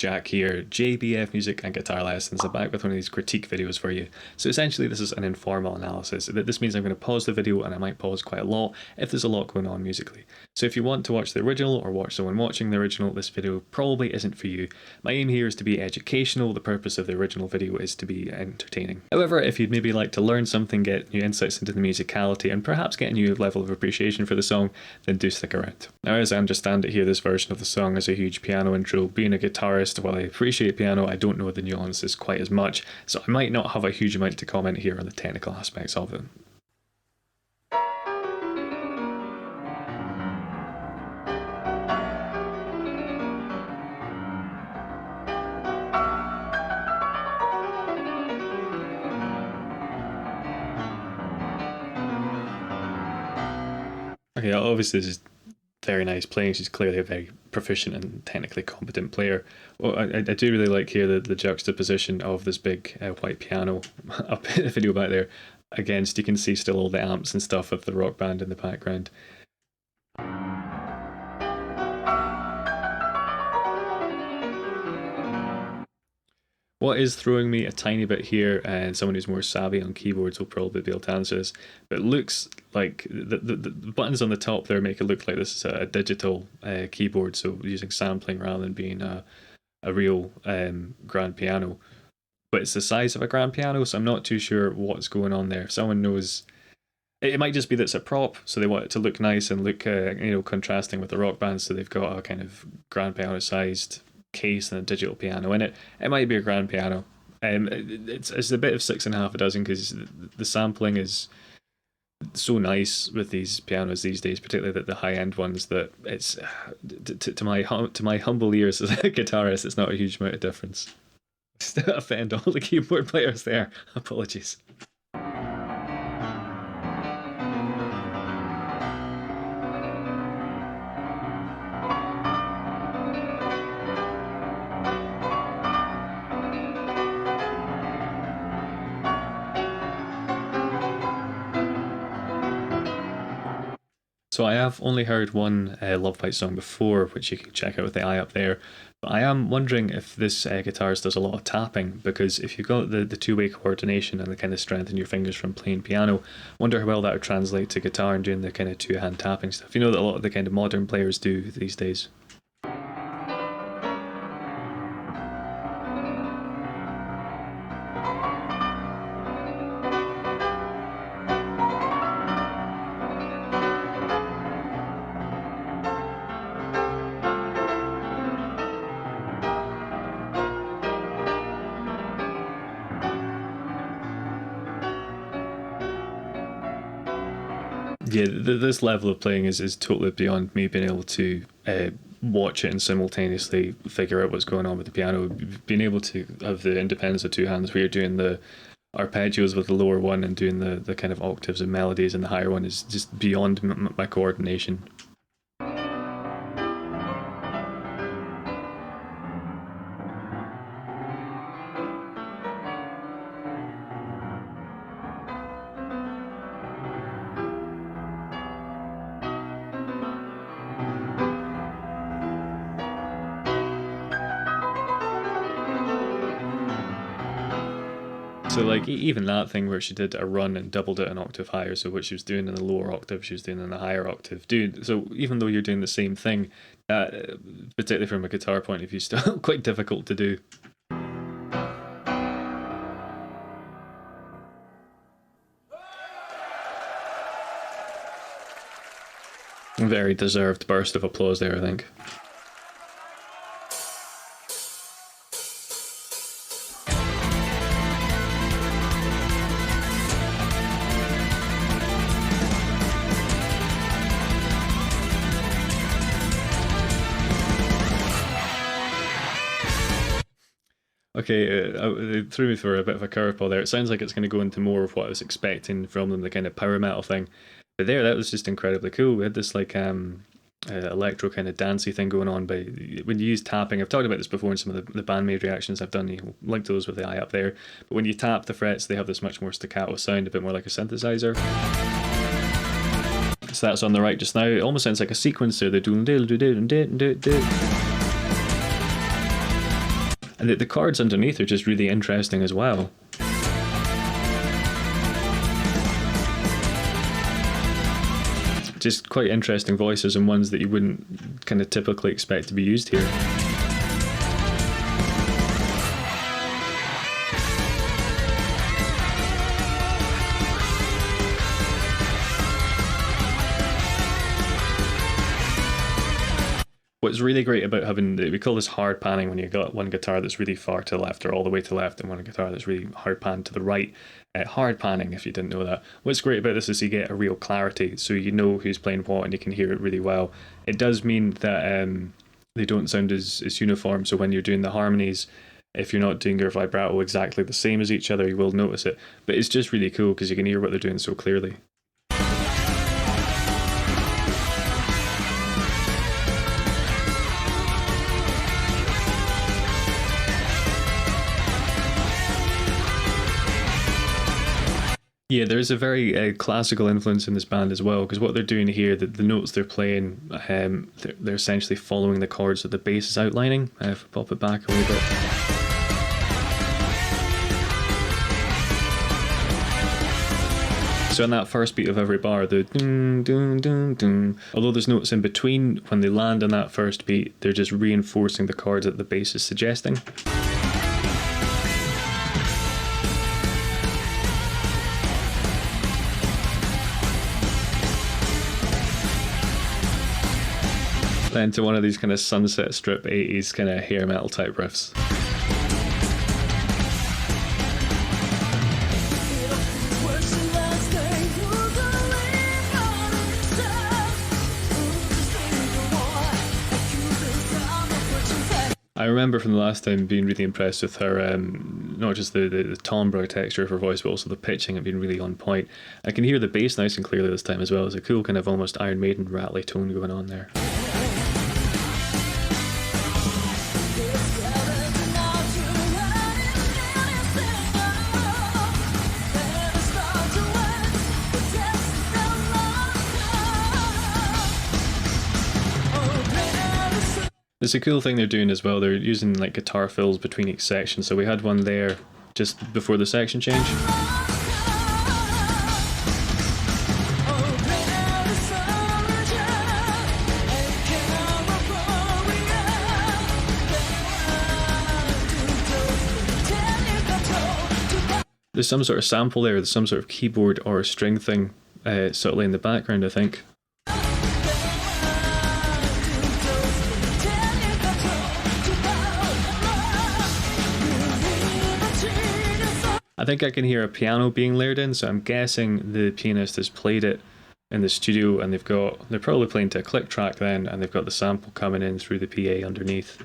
Jack here, JBF Music and Guitar Lessons. I'm back with one of these critique videos for you. So essentially this is an informal analysis. This means I'm going to pause the video, and I might pause quite a lot if there's a lot going on musically. So if you want to watch the original or watch someone watching the original, this video probably isn't for you. My aim here is to be educational. The purpose of the original video is to be entertaining. However, if you'd maybe like to learn something, get new insights into the musicality, and perhaps get a new level of appreciation for the song, then do stick around. Now, as I understand it here, this version of the song is a huge piano intro. Being a guitarist, while I appreciate piano, I don't know the nuances quite as much, so I might not have a huge amount to comment here on the technical aspects of it. Okay, obviously this is very nice playing. She's clearly a very proficient and technically competent player. Well, I do really like here the juxtaposition of this big white piano up in the video back there against, you can see still all the amps and stuff of the rock band in the background. What is throwing me a tiny bit here, and someone who's more savvy on keyboards will probably be able to answer this, but it looks like the buttons on the top there make it look like this is a digital keyboard, so using sampling rather than being a real grand piano. But it's the size of a grand piano, so I'm not too sure what's going on there. If someone knows, it might just be that it's a prop, so they want it to look nice and look contrasting with the rock band, so they've got a kind of grand piano sized case and a digital piano in it. It might be a grand piano. It's a bit of 6 1/2 dozen, because the sampling is so nice with these pianos these days, particularly the high end ones, that it's to my humble ears as a guitarist, it's not a huge amount of difference. Still offend all the keyboard players there. Apologies. So I have only heard one Lovebites song before, which you can check out with the eye up there. But I am wondering if this guitarist does a lot of tapping, because if you've got the two-way coordination and the kind of strength in your fingers from playing piano, I wonder how well that would translate to guitar and doing the kind of two-hand tapping stuff. You know that a lot of the kind of modern players do these days. Yeah, this level of playing is totally beyond me being able to watch it and simultaneously figure out what's going on with the piano. Being able to have the independence of two hands where you're doing the arpeggios with the lower one and doing the kind of octaves and melodies in the higher one is just beyond my coordination. So like even that thing where she did a run and doubled it an octave higher, so what she was doing in the lower octave, she was doing in the higher octave. So even though you're doing the same thing, particularly from a guitar point of view, still quite difficult to do. Very deserved burst of applause there, I think. Okay, it threw me for a bit of a curveball there. It sounds like it's going to go into more of what I was expecting from them, the kind of power metal thing. But that was just incredibly cool. We had this like electro kind of dancey thing going on. But when you use tapping, I've talked about this before in some of the bandmade reactions I've done. You link those with the eye up there. But when you tap the frets, they have this much more staccato sound, a bit more like a synthesizer. So that's on the right just now. It almost sounds like a sequencer. They're doing do do do do do do. And the chords underneath are just really interesting as well. Just quite interesting voices, and ones that you wouldn't kind of typically expect to be used here. What's really great about having, we call this hard panning when you've got one guitar that's really far to the left or all the way to the left, and one guitar that's really hard panned to the right. Hard panning, if you didn't know that. What's great about this is you get a real clarity, so you know who's playing what and you can hear it really well. It does mean that they don't sound as uniform, so when you're doing the harmonies, if you're not doing your vibrato exactly the same as each other, you will notice it. But it's just really cool because you can hear what they're doing so clearly. Yeah, there's a very classical influence in this band as well, because what they're doing here, the notes they're playing, they're essentially following the chords that the bass is outlining. If I pop it back a little bit. So in that first beat of every bar, the dun dun dun dun, although there's notes in between, when they land on that first beat, they're just reinforcing the chords that the bass is suggesting. Then to one of these kind of Sunset Strip 80s kind of hair metal type riffs. I remember from the last time being really impressed with her, not just the timbre texture of her voice, but also the pitching had been really on point. I can hear the bass nice and clearly this time as well. There's a cool kind of almost Iron Maiden rattly tone going on there. It's a cool thing they're doing as well. They're using like guitar fills between each section. So we had one there just before the section change. There's some sort of sample there. There's some sort of keyboard or string thing subtly in the background, I think. I think I can hear a piano being layered in, so I'm guessing the pianist has played it in the studio, and they're probably playing to a click track then, and they've got the sample coming in through the PA underneath.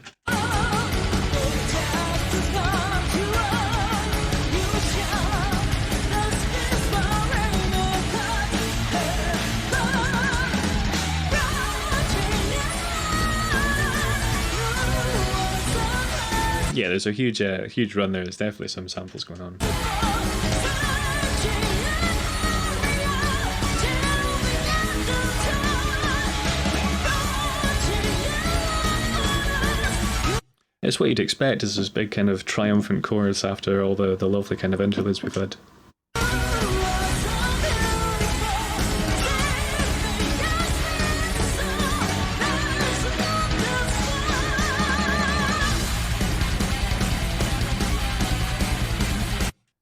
Yeah, there's a huge run there. There's definitely some samples going on. It's what you'd expect, is this big kind of triumphant chorus after all the lovely kind of interludes we've had.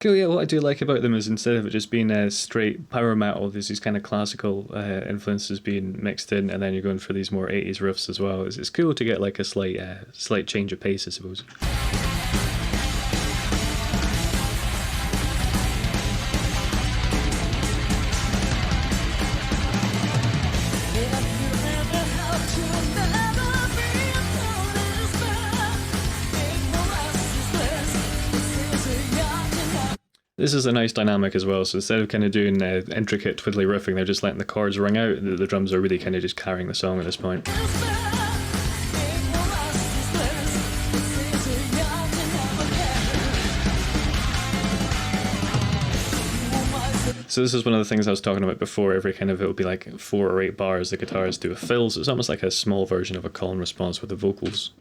Cool, yeah, what I do like about them is instead of it just being a straight power metal, there's these kind of classical influences being mixed in, and then you're going for these more 80s riffs as well. It's cool to get like a slight change of pace, I suppose. This is a nice dynamic as well, so instead of kind of doing intricate twiddly riffing, they're just letting the chords ring out. The drums are really kind of just carrying the song at this point. So this is one of the things I was talking about before. Every kind of, it would be like 4 or 8 bars the guitars do a fill, so it's almost like a small version of a call and response with the vocals.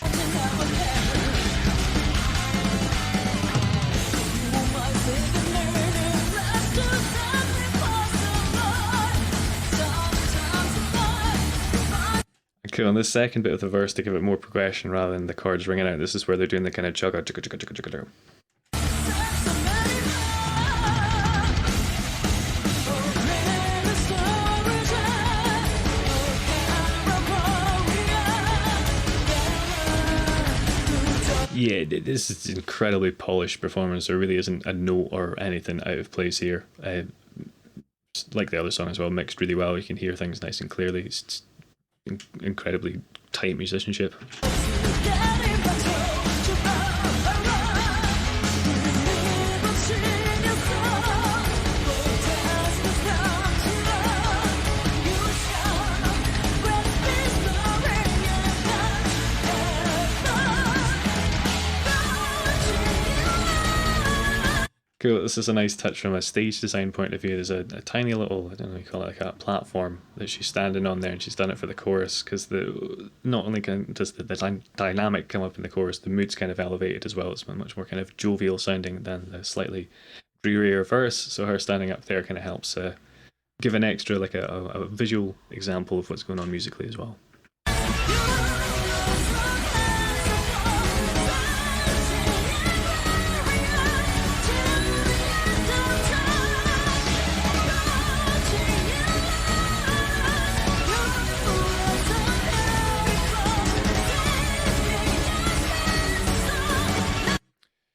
Cool. On the second bit of the verse, to give it more progression rather than the chords ringing out, this is where they're doing the kind of chugga chugga chugga chugga chugga. Yeah, this is an incredibly polished performance. There really isn't a note or anything out of place here. Like the other song as well, mixed really well. You can hear things nice and clearly. It's incredibly tight musicianship. Cool. This is a nice touch from a stage design point of view. There's a tiny little, I don't know what you call it, like a platform that she's standing on there, and she's done it for the chorus because not only does the dynamic come up in the chorus, the mood's kind of elevated as well. It's much more kind of jovial sounding than the slightly drearier verse. So her standing up there kind of helps give an extra, like a visual example of what's going on musically as well.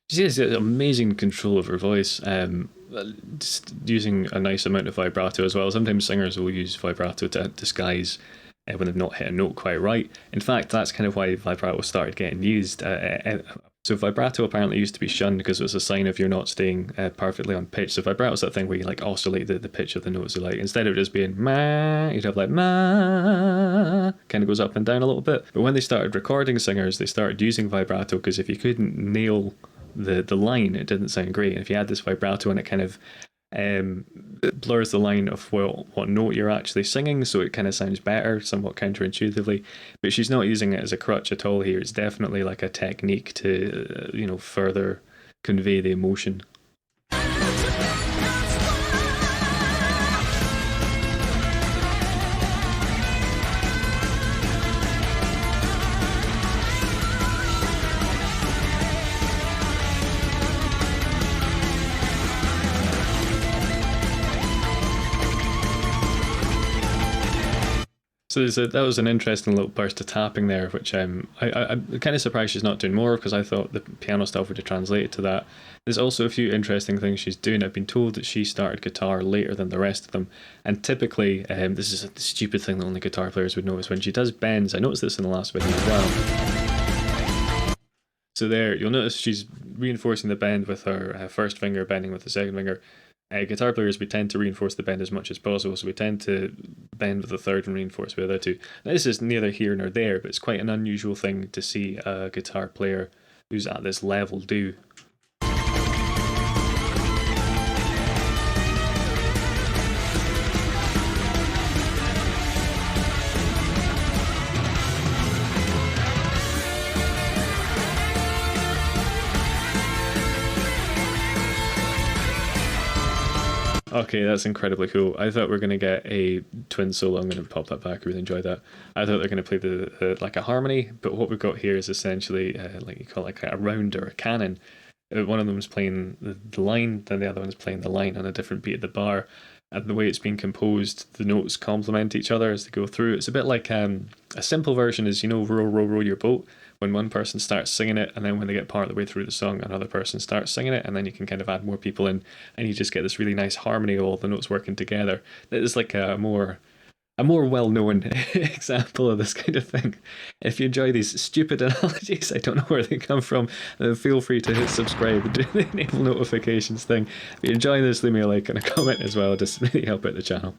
She has amazing control of her voice, just using a nice amount of vibrato as well. Sometimes singers will use vibrato to disguise when they've not hit a note quite right. In fact, that's kind of why vibrato started getting used. So vibrato apparently used to be shunned because it was a sign of you're not staying perfectly on pitch. So vibrato is that thing where you like oscillate the pitch of the notes. So like instead of just being ma, you'd have like ma, kind of goes up and down a little bit. But when they started recording singers, they started using vibrato because if you couldn't nail the line, it didn't sound great. And if you add this vibrato and it kind of it blurs the line of what note you're actually singing, so it kind of sounds better, somewhat counterintuitively. But she's not using it as a crutch at all here. It's definitely like a technique to further convey the emotion. So that was an interesting little burst of tapping there, which I'm kind of surprised she's not doing more, because I thought the piano stuff would have translated to that. There's also a few interesting things she's doing. I've been told that she started guitar later than the rest of them, and typically, this is a stupid thing that only guitar players would know, is when she does bends. I noticed this in the last video as well. So there, you'll notice she's reinforcing the bend with her first finger, bending with the second finger. Guitar players, we tend to reinforce the bend as much as possible, so we tend to bend with the third and reinforce with the other two. Now, this is neither here nor there, but it's quite an unusual thing to see a guitar player who's at this level do. Okay, that's incredibly cool. I thought we were going to get a twin solo. I'm going to pop that back. I really enjoyed that. I thought they were going to play the like a harmony, but what we've got here is essentially like you call it, like a round or a canon. One of them is playing the line, then the other one is playing the line on a different beat of the bar. And the way it's been composed, the notes complement each other as they go through. It's a bit like a simple version is, row, row, row your boat. When one person starts singing it, and then when they get part of the way through the song, another person starts singing it, and then you can kind of add more people in, and you just get this really nice harmony of all the notes working together. It's like a more well-known example of this kind of thing. If you enjoy these stupid analogies, I don't know where they come from, feel free to hit subscribe and do the enable notifications thing. If you're enjoying this, leave me a like and a comment as well. Just really help out the channel.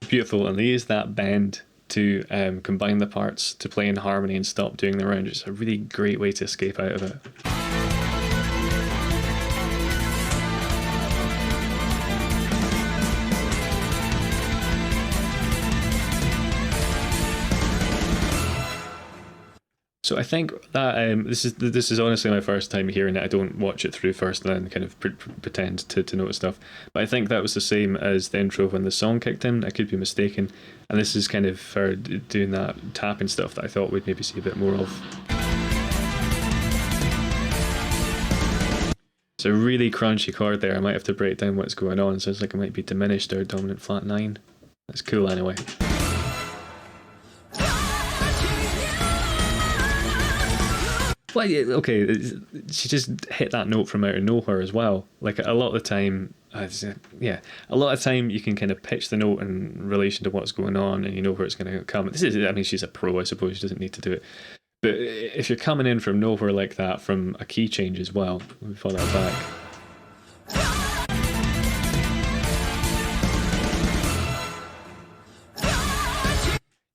Beautiful, and they use that bend to combine the parts to play in harmony and stop doing the round. It's a really great way to escape out of it. So I think that this is honestly my first time hearing it. I don't watch it through first and then kind of pretend to notice stuff. But I think that was the same as the intro when the song kicked in. I could be mistaken. And this is kind of for doing that tapping stuff that I thought we'd maybe see a bit more of. It's a really crunchy chord there. I might have to break down what's going on. Sounds like it might be diminished or dominant flat 9. That's cool anyway. Well, yeah, okay, she just hit that note from out of nowhere as well. Like a lot of the time, a lot of time you can kind of pitch the note in relation to what's going on, and you know where it's going to come. She's a pro, I suppose. She doesn't need to do it. But if you're coming in from nowhere like that, from a key change as well, we follow that back.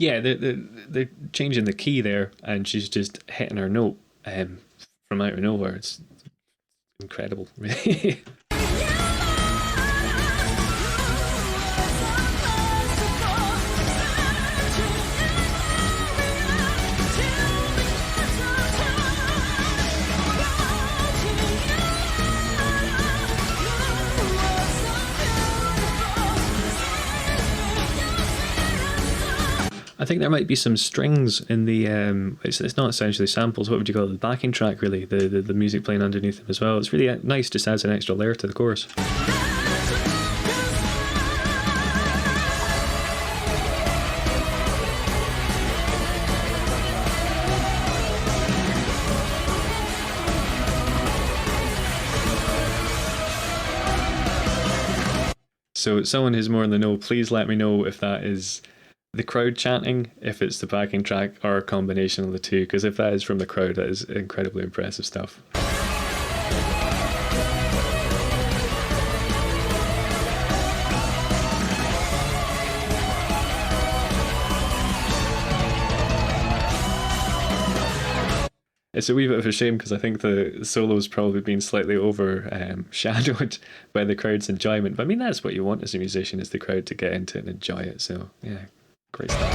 Yeah, they're changing the key there, and she's just hitting her note from out of nowhere. It's incredible, really. I think there might be some strings in the it's not essentially samples, what would you call it, the backing track really, the music playing underneath them as well. It's really nice, just adds an extra layer to the chorus. So someone who's more in the know, please let me know if that is the crowd chanting, if it's the backing track, or a combination of the two, because if that is from the crowd, that is incredibly impressive stuff. It's a wee bit of a shame because I think the solo's probably been slightly overshadowed by the crowd's enjoyment. But I mean, that's what you want as a musician, is the crowd to get into it and enjoy it. So yeah, great stuff.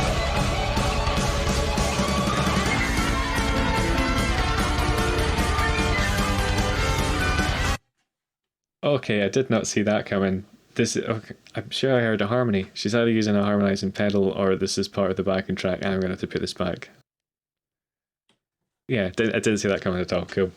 Okay, I did not see that coming. Okay, I'm sure I heard a harmony. She's either using a harmonizing pedal or this is part of the backing track. I'm going to have to put this back. Yeah, I didn't see that coming at all. Cool.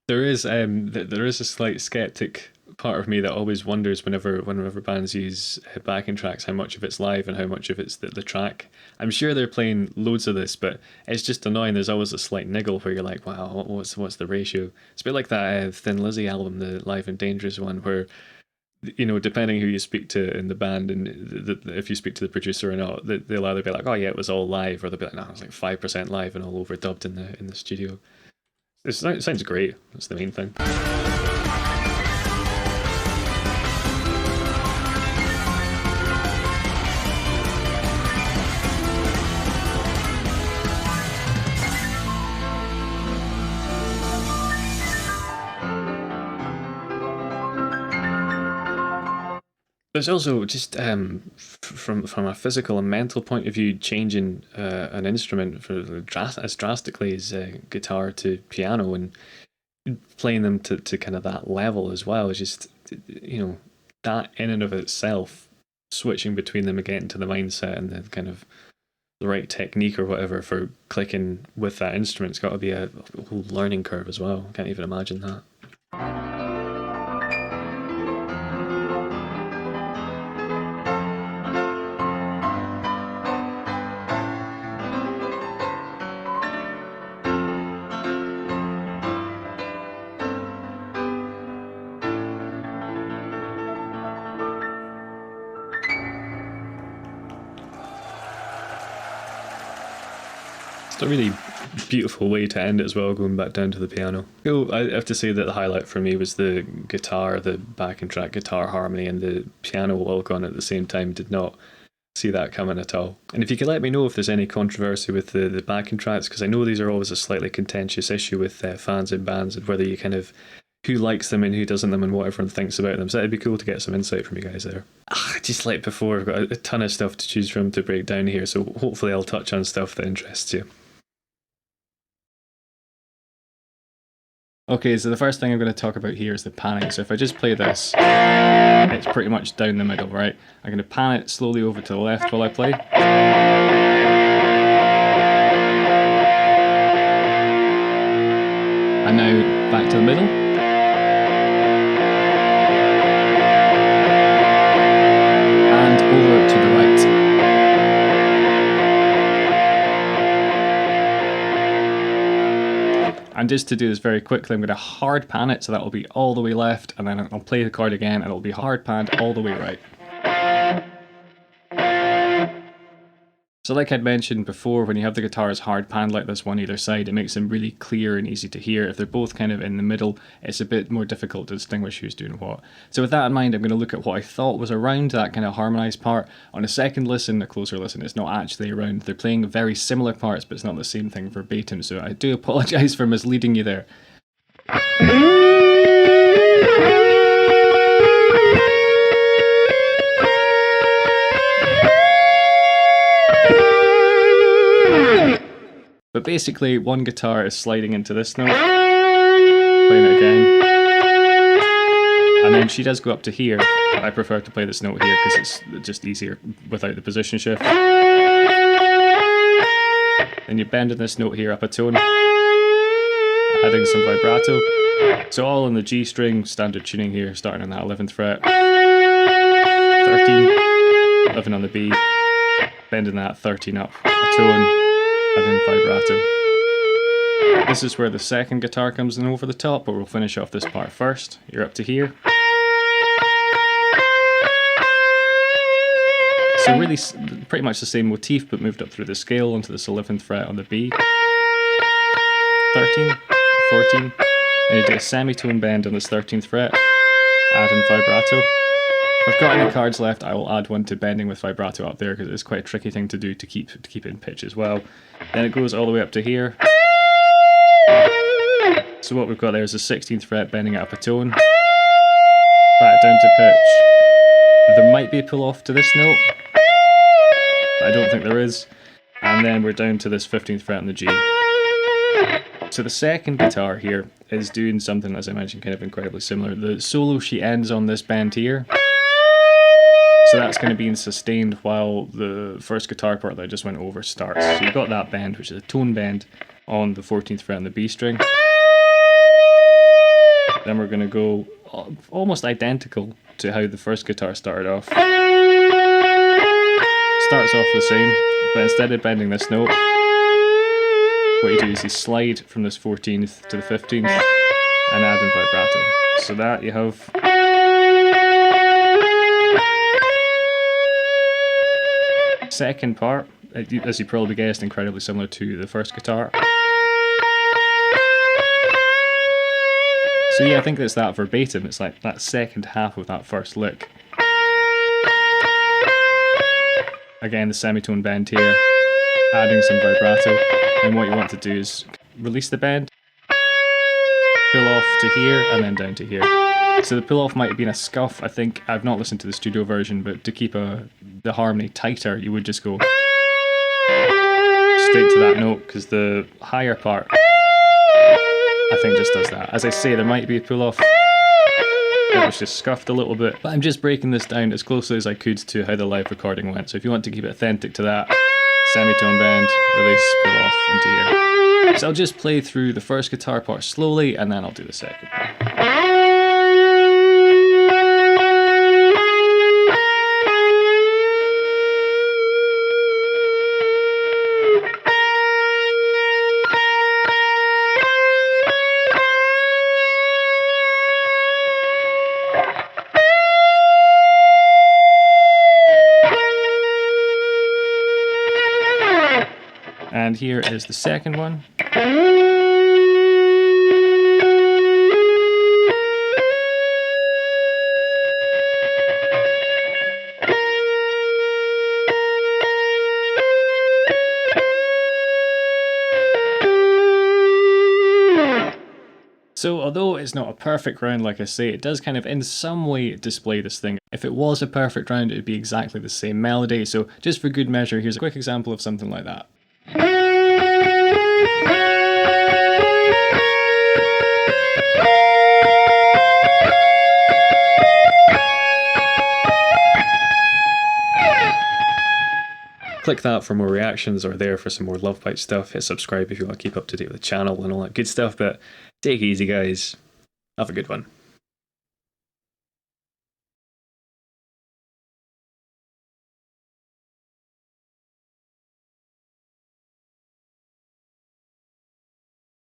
There is a slight skeptic part of me that always wonders whenever bands use backing tracks, how much of it's live and how much of it's the track. I'm sure they're playing loads of this, but it's just annoying. There's always a slight niggle where you're like, wow, what's the ratio? It's a bit like that Thin Lizzy album, the Live and Dangerous one, where, you know, depending who you speak to in the band and if you speak to the producer or not, they'll either be like, oh yeah, it was all live, or they'll be like, no, it was like 5% live and all overdubbed in the studio. It sounds great. That's the main thing. There's also just from a physical and mental point of view, changing an instrument as drastically as guitar to piano and playing them to kind of that level as well is just, you know, that in and of itself, switching between them and getting to the mindset and the kind of the right technique or whatever for clicking with that instrument's got to be a whole learning curve as well. Can't even imagine that. It's a really beautiful way to end it as well, going back down to the piano. Cool. I have to say that the highlight for me was the guitar, the backing track guitar harmony, and the piano all gone at the same time. Did not see that coming at all. And if you could let me know if there's any controversy with the backing tracks, because I know these are always a slightly contentious issue with fans and bands, and whether you kind of who likes them and who doesn't them and what everyone thinks about them. So it'd be cool to get some insight from you guys there. Just like before, I've got a ton of stuff to choose from to break down here, so hopefully I'll touch on stuff that interests you. Okay, so the first thing I'm going to talk about here is the panning. So if I just play this, it's pretty much down the middle, right? I'm going to pan it slowly over to the left while I play. And now back to the middle. And over to the right. And just to do this very quickly, I'm going to hard pan it, so that will be all the way left, and then I'll play the chord again, and it'll be hard panned all the way right. So like I'd mentioned before, when you have the guitars hard panned like this one either side, it makes them really clear and easy to hear. If they're both kind of in the middle, it's a bit more difficult to distinguish who's doing what. So with that in mind, I'm going to look at what I thought was around that kind of harmonised part. On a second listen, a closer listen, it's not actually around. They're playing very similar parts, but it's not the same thing verbatim, so I do apologise for misleading you there. But basically, one guitar is sliding into this note, playing it again, and then she does go up to here. I prefer to play this note here because it's just easier without the position shift. Then you bend in this note here up a tone, adding some vibrato. So all in the G string, standard tuning here, starting on that 11th fret, 13, 11 on the B, bending that 13 up a tone, and then vibrato. This is where the second guitar comes in over the top, but we'll finish off this part first. You're up to here. So really pretty much the same motif, but moved up through the scale onto this 11th fret on the B. 13, 14, and you do a semitone bend on this 13th fret, add in vibrato. If I've got any cards left, I will add one to bending with vibrato up there, because it's quite a tricky thing to do to keep it in pitch as well. Then it goes all the way up to here. So what we've got there is the 16th fret bending it up a tone, back down to pitch. There might be a pull off to this note, but I don't think there is. And then we're down to this 15th fret on the G. So the second guitar here is doing something, as I mentioned, kind of incredibly similar. The solo, she ends on this bend here. So that's going to be in sustained while the first guitar part that I just went over starts. So you've got that bend, which is a tone bend on the 14th fret on the B string. Then we're going to go almost identical to how the first guitar started off. Starts off the same, but instead of bending this note, what you do is you slide from this 14th to the 15th and add in vibrato. So that you have second part, as you probably guessed, incredibly similar to the first guitar. So yeah, I think it's that verbatim. It's like that second half of that first lick. Again, the semitone bend here, adding some vibrato. And what you want to do is release the bend, pull off to here, and then down to here. So the pull off might have been a scuff. I think I've not listened to the studio version, but to keep the harmony tighter, you would just go straight to that note, because the higher part, I think, just does that. As I say, there might be a pull off. It was just scuffed a little bit, but I'm just breaking this down as closely as I could to how the live recording went. So if you want to keep it authentic to that, semitone bend, release, pull off into here. So I'll just play through the first guitar part slowly, and then I'll do the second part. And here is the second one. So although it's not a perfect round, like I say, it does kind of in some way display this thing. If it was a perfect round, it would be exactly the same melody. So just for good measure, here's a quick example of something like that. Click that for more reactions, or there for some more Lovebite stuff. Hit subscribe if you want to keep up to date with the channel and all that good stuff. But take it easy, guys. Have a good one.